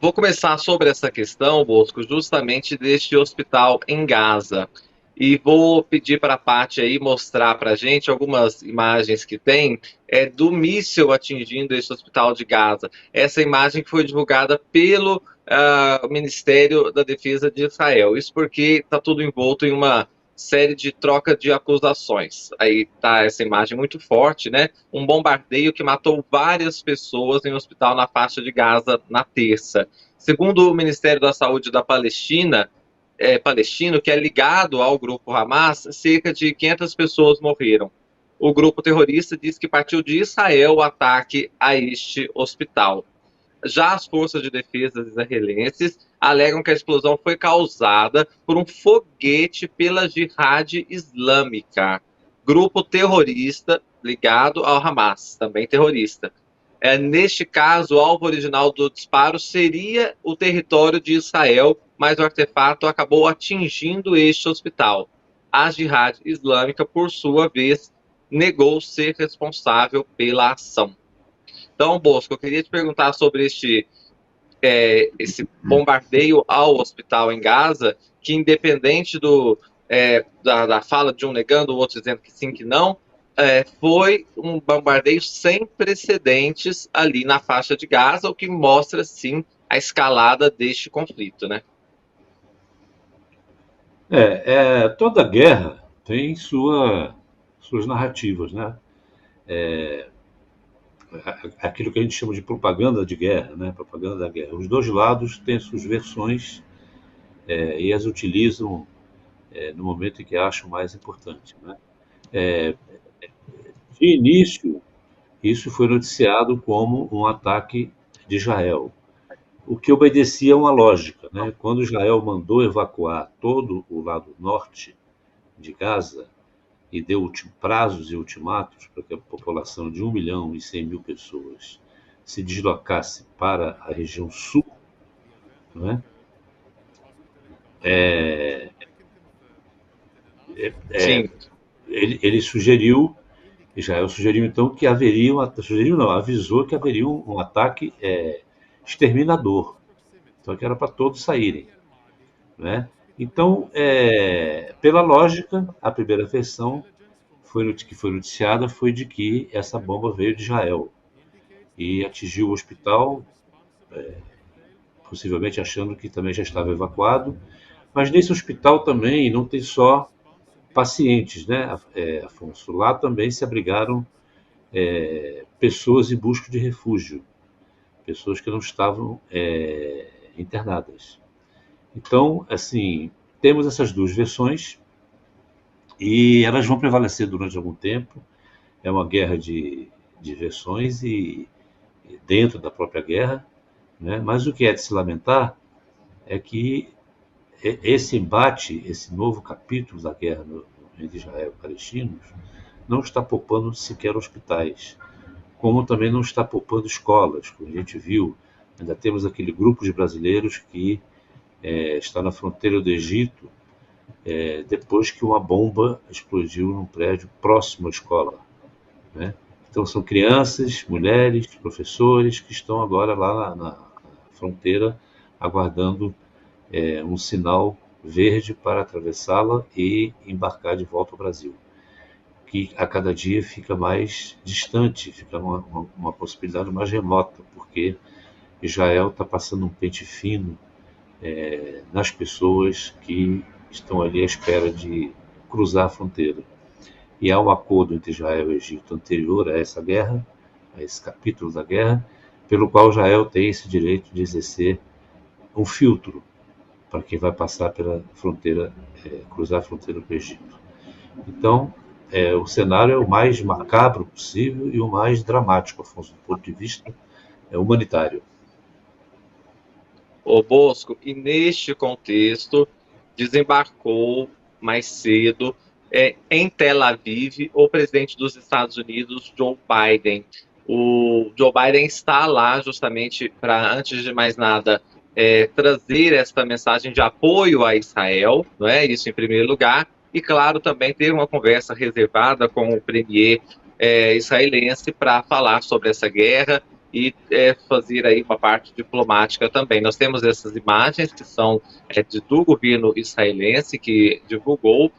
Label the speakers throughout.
Speaker 1: Vou começar sobre essa questão, Bosco, justamente deste hospital em Gaza. E vou pedir para a Paty aí mostrar para a gente algumas imagens que tem do míssil atingindo esse hospital de Gaza. Essa imagem que foi divulgada pelo Ministério da Defesa de Israel. Isso porque está tudo envolto em uma série de troca de acusações. Aí tá essa imagem muito forte, né? Um bombardeio que matou várias pessoas em um hospital na faixa de Gaza na terça. Segundo o Ministério da Saúde da Palestina, palestino, que é ligado ao grupo Hamas, cerca de 500 pessoas morreram. O grupo terrorista diz que partiu de Israel o ataque a este hospital. Já as forças de defesa israelenses alegam que a explosão foi causada por um foguete pela Jihad Islâmica, grupo terrorista ligado ao Hamas, também terrorista. Neste caso, o alvo original do disparo seria o território de Israel, mas o artefato acabou atingindo este hospital. A Jihad Islâmica, por sua vez, negou ser responsável pela ação. Então, Bosco, eu queria te perguntar sobre esse bombardeio ao hospital em Gaza, que independente da fala de um negando, o outro dizendo que sim, que não, foi um bombardeio sem precedentes ali na faixa de Gaza, o que mostra, sim, a escalada deste conflito, né?
Speaker 2: Toda guerra tem suas narrativas, né? Aquilo que a gente chama de propaganda de guerra, né? Propaganda da guerra. Os dois lados têm suas versões e as utilizam no momento em que acham mais importante, né? De início, isso foi noticiado como um ataque de Israel, o que obedecia a uma lógica, né? Quando Israel mandou evacuar todo o lado norte de Gaza, e deu prazos e ultimatos para que a população de 1.100.000 pessoas se deslocasse para a região sul, não é?
Speaker 1: Sim,
Speaker 2: Ele sugeriu, Israel sugeriu então que haveria, sugeriu não, avisou que haveria um ataque exterminador, então que era para todos saírem, né? Então, pela lógica, a primeira versão que foi noticiada foi de que essa bomba veio de Israel e atingiu o hospital, possivelmente achando que também já estava evacuado. Mas nesse hospital também não tem só pacientes, né, Afonso? Lá também se abrigaram pessoas em busca de refúgio, pessoas que não estavam internadas. Então, assim, temos essas duas versões e elas vão prevalecer durante algum tempo. É uma guerra de versões e dentro da própria guerra, né? Mas o que é de se lamentar é que esse embate, esse novo capítulo da guerra entre Israel e palestinos, não está poupando sequer hospitais, como também não está poupando escolas, como a gente viu. Ainda temos aquele grupo de brasileiros que está na fronteira do Egito, depois que uma bomba explodiu num prédio próximo à escola, né? Então são crianças, mulheres, professores que estão agora lá na fronteira aguardando um sinal verde para atravessá-la e embarcar de volta ao Brasil, que a cada dia fica mais distante, fica uma possibilidade mais remota, porque Israel está passando um pente fino nas pessoas que estão ali à espera de cruzar a fronteira. E há um acordo entre Israel e Egito anterior a essa guerra, a esse capítulo da guerra, pelo qual Israel tem esse direito de exercer um filtro para quem vai passar pela fronteira, cruzar a fronteira para o Egito. Então, o cenário é o mais macabro possível e o mais dramático, Afonso, do ponto de vista humanitário.
Speaker 1: o Bosco, e neste contexto desembarcou mais cedo em Tel Aviv o presidente dos Estados Unidos, Joe Biden. O Joe Biden está lá justamente para, antes de mais nada, trazer esta mensagem de apoio a Israel, não é? Isso em primeiro lugar, e claro também ter uma conversa reservada com o premier israelense para falar sobre essa guerra e fazer aí uma parte diplomática também. Nós temos essas imagens que são do governo israelense, que divulgou,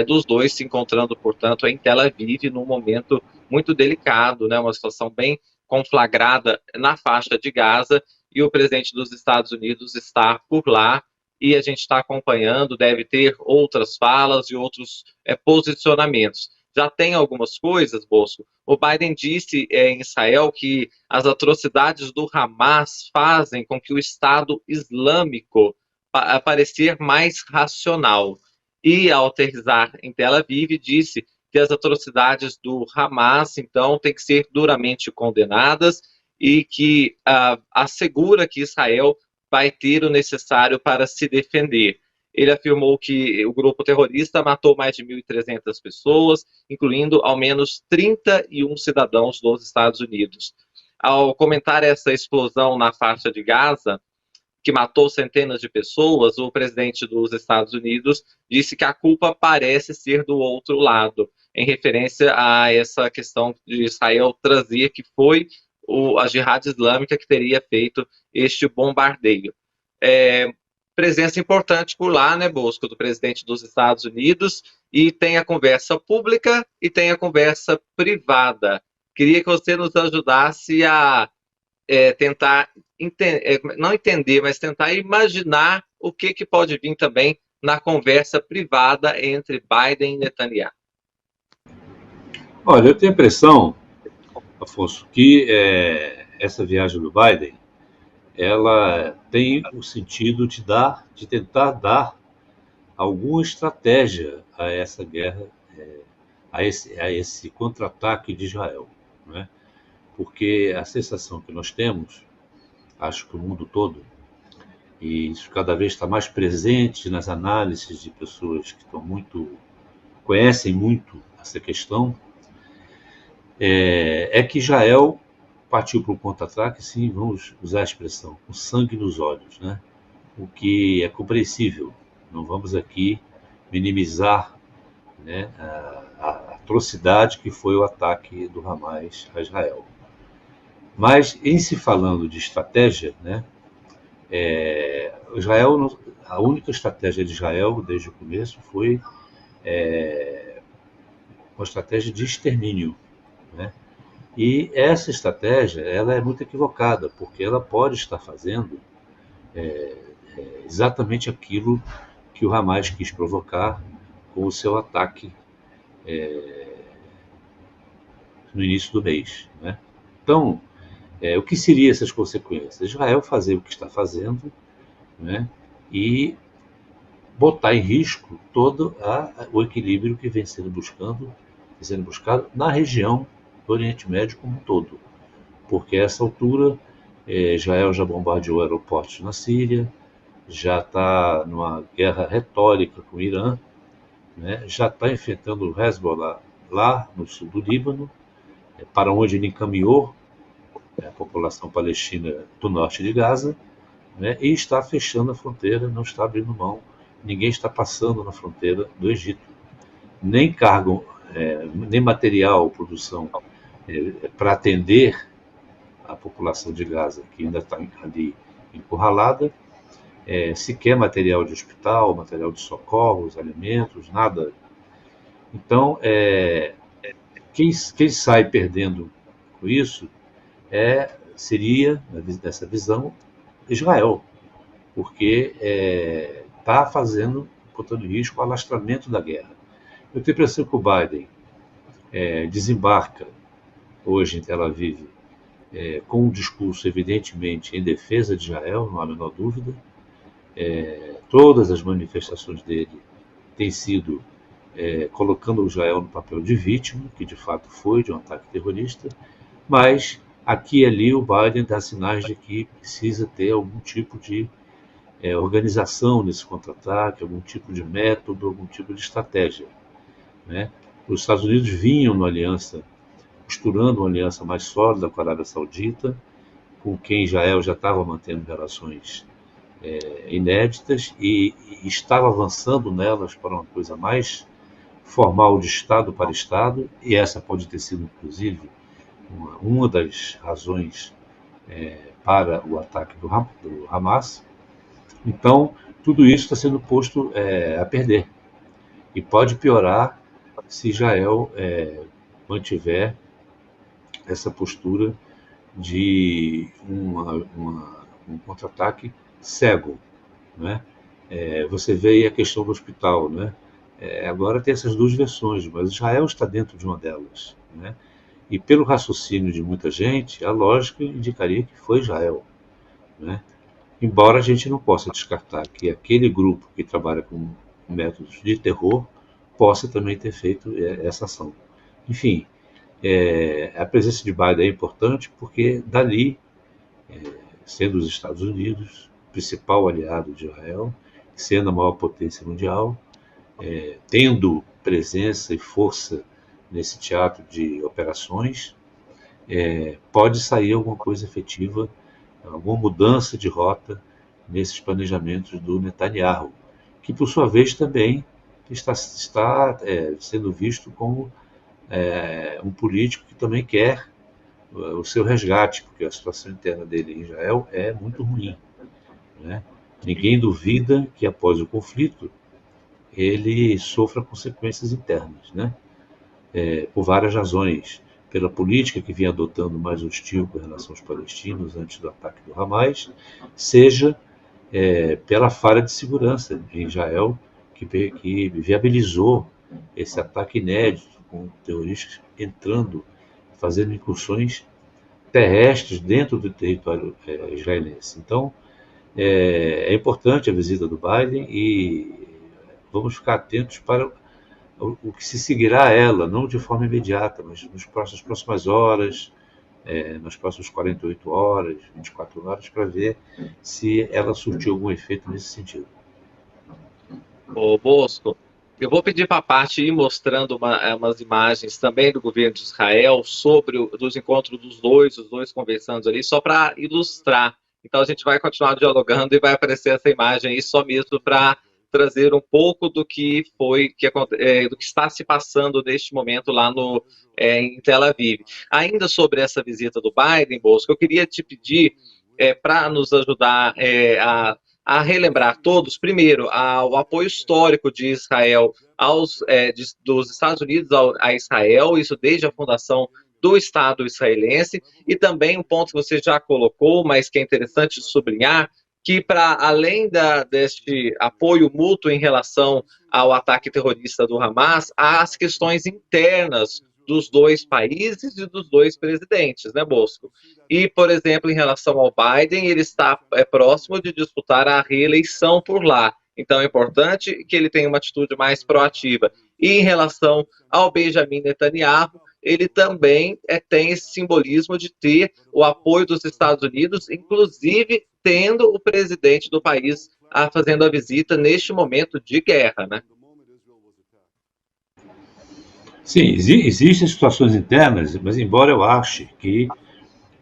Speaker 1: dos dois se encontrando, portanto, em Tel Aviv, num momento muito delicado, né, uma situação bem conflagrada na faixa de Gaza, e o presidente dos Estados Unidos está por lá, e a gente está acompanhando, deve ter outras falas e outros posicionamentos. Já tem algumas coisas, Bosco. O Biden disse em Israel que as atrocidades do Hamas fazem com que o Estado Islâmico parecer mais racional. E ao aterrissar em Tel Aviv, disse que as atrocidades do Hamas, então, têm que ser duramente condenadas e que assegura que Israel vai ter o necessário para se defender. Ele afirmou que o grupo terrorista matou mais de 1.300 pessoas, incluindo ao menos 31 cidadãos dos Estados Unidos. Ao comentar essa explosão na faixa de Gaza, que matou centenas de pessoas, o presidente dos Estados Unidos disse que a culpa parece ser do outro lado, em referência a essa questão de Israel trazer que foi a Jihad Islâmica que teria feito este bombardeio. Presença importante por lá, né, Bosco, do presidente dos Estados Unidos, e tem a conversa pública e tem a conversa privada. Queria que você nos ajudasse a tentar não entender, mas tentar imaginar o que pode vir também na conversa privada entre Biden e Netanyahu.
Speaker 2: Olha, eu tenho a impressão, Afonso, que essa viagem do Biden, ela tem o sentido de tentar dar alguma estratégia a essa guerra, a esse contra-ataque de Israel, né? Porque a sensação que nós temos, acho que o mundo todo, e isso cada vez está mais presente nas análises de pessoas que conhecem muito essa questão, é que Israel partiu para o contra-ataque, sim, vamos usar a expressão, com sangue nos olhos, né? O que é compreensível. Não vamos aqui minimizar, né, a atrocidade que foi o ataque do Hamas a Israel. Mas, em se falando de estratégia, né, Israel, a única estratégia de Israel, desde o começo, foi uma estratégia de extermínio, né? E essa estratégia, ela é muito equivocada, porque ela pode estar fazendo exatamente aquilo que o Hamas quis provocar com o seu ataque no início do mês, né? Então, o que seriam essas consequências? Israel fazer o que está fazendo, né, e botar em risco todo o equilíbrio que vem sendo buscado na região do Oriente Médio como um todo. Porque a essa altura, Israel já bombardeou aeroportos na Síria, já está numa guerra retórica com o Irã, né, já está enfrentando o Hezbollah lá no sul do Líbano, para onde ele encaminhou a população palestina do norte de Gaza, né, e está fechando a fronteira, não está abrindo mão, ninguém está passando na fronteira do Egito, nem cargam, nem material, produção para atender a população de Gaza, que ainda está ali encurralada, sequer material de hospital, material de socorros, alimentos, nada. Então, quem sai perdendo com isso seria, nessa visão, Israel, porque está botando em risco o alastramento da guerra. Eu tenho a impressão que o Biden desembarca hoje em Tel Aviv com um discurso evidentemente em defesa de Israel, não há a menor dúvida. Todas as manifestações dele têm sido colocando Israel no papel de vítima, que de fato foi de um ataque terrorista, mas aqui e ali o Biden dá sinais de que precisa ter algum tipo de organização nesse contra-ataque, algum tipo de método, algum tipo de estratégia, né? Os Estados Unidos vinham costurando uma aliança mais sólida com a Arábia Saudita, com quem Israel já estava mantendo relações inéditas e estava avançando nelas para uma coisa mais formal de Estado para Estado, e essa pode ter sido, inclusive, uma das razões para o ataque do Hamas. Então, tudo isso está sendo posto a perder. E pode piorar se Israel mantiver essa postura de um contra-ataque cego, né? Você vê aí a questão do hospital, né? Agora tem essas duas versões, mas Israel está dentro de uma delas, né? E pelo raciocínio de muita gente, a lógica indicaria que foi Israel, né? Embora a gente não possa descartar que aquele grupo que trabalha com métodos de terror possa também ter feito essa ação. Enfim, a presença de Biden é importante porque dali, sendo os Estados Unidos principal aliado de Israel, sendo a maior potência mundial, tendo presença e força nesse teatro de operações, pode sair alguma coisa efetiva, alguma mudança de rota nesses planejamentos do Netanyahu, que por sua vez também está sendo visto como um político que também quer o seu resgate, porque a situação interna dele em Israel é muito ruim, né? Ninguém duvida que após o conflito ele sofra consequências internas, né? Por várias razões, pela política que vinha adotando mais hostil com relação aos palestinos antes do ataque do Hamas, seja pela falha de segurança em Israel, que viabilizou esse ataque inédito, com terroristas entrando, fazendo incursões terrestres dentro do território israelense. Então, é importante a visita do Biden e vamos ficar atentos para o que se seguirá a ela, não de forma imediata, mas nas próximas horas, nas próximas 48 horas, 24 horas, para ver se ela surtiu algum efeito nesse sentido.
Speaker 1: Ô Bosco, eu vou pedir para a parte ir mostrando umas imagens também do governo de Israel sobre dos encontros dos dois, os dois conversando ali, só para ilustrar. Então a gente vai continuar dialogando e vai aparecer essa imagem aí só mesmo para trazer um pouco do que do que está se passando neste momento lá em Tel Aviv. Ainda sobre essa visita do Biden, Bosco, eu queria te pedir para nos ajudar a relembrar todos, primeiro, o apoio histórico de Israel dos Estados Unidos a Israel, isso desde a fundação do Estado israelense, e também um ponto que você já colocou, mas que é interessante sublinhar, que para além deste apoio mútuo em relação ao ataque terrorista do Hamas, há as questões internas dos dois países e dos dois presidentes, né, Bosco? E, por exemplo, em relação ao Biden, ele está próximo de disputar a reeleição por lá. Então é importante que ele tenha uma atitude mais proativa. E em relação ao Benjamin Netanyahu, ele também tem esse simbolismo de ter o apoio dos Estados Unidos, inclusive tendo o presidente do país fazendo a visita neste momento de guerra, né?
Speaker 2: Sim, existem situações internas, mas embora eu ache que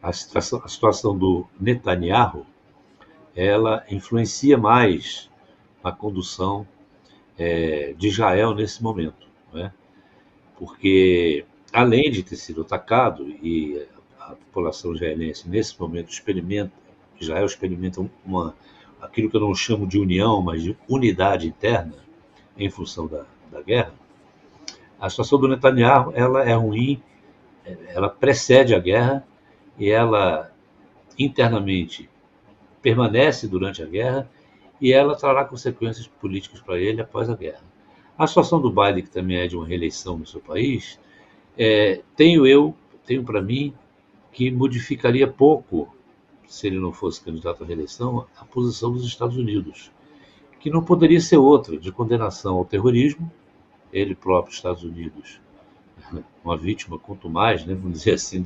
Speaker 2: a situação do Netanyahu ela influencia mais a condução de Israel nesse momento, né? Porque além de ter sido atacado e a população israelense nesse momento Israel experimenta aquilo que eu não chamo de união, mas de unidade interna em função da guerra. A situação do Netanyahu ela é ruim, ela precede a guerra e ela internamente permanece durante a guerra e ela trará consequências políticas para ele após a guerra. A situação do Biden, que também é de uma reeleição no seu país, tenho para mim que modificaria pouco, se ele não fosse candidato à reeleição, a posição dos Estados Unidos, que não poderia ser outra, de condenação ao terrorismo, ele próprio, Estados Unidos, uma vítima, quanto mais, né, vamos dizer assim,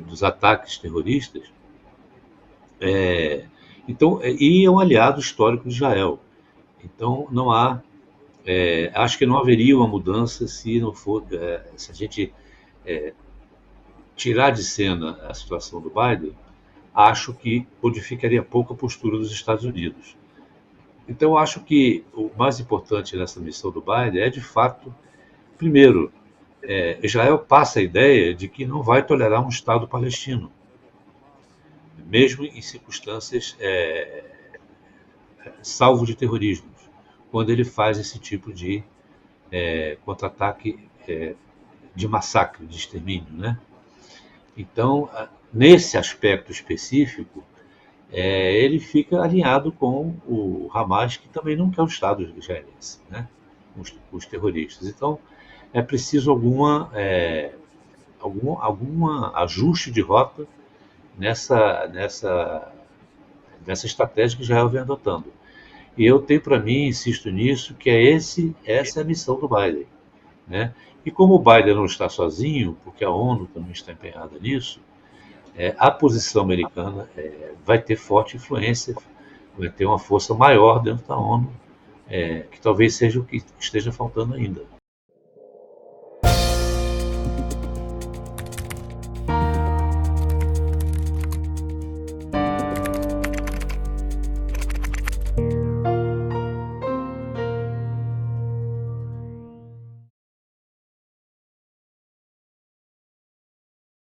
Speaker 2: dos ataques terroristas, então, e é um aliado histórico de Israel. Então, não há, acho que não haveria uma mudança se não for, se a gente tirar de cena a situação do Biden, acho que modificaria pouco a postura dos Estados Unidos. Então, eu acho que o mais importante nessa missão do Biden é, de fato, primeiro, Israel passa a ideia de que não vai tolerar um Estado palestino. mesmo em circunstâncias salvo de terrorismo, quando ele faz esse tipo de contra-ataque de massacre, de extermínio, né? Então, nesse aspecto específico, ele fica alinhado com o Hamas, que também não quer o Estado israelense, né? Os terroristas. Então, é preciso algum ajuste de rota nessa estratégia que Israel vem adotando. E eu tenho para mim, insisto nisso, que essa é a missão do Biden, né? E como o Biden não está sozinho, porque a ONU também está empenhada nisso, a posição americana vai ter forte influência, vai ter uma força maior dentro da ONU, que talvez seja o que esteja faltando ainda.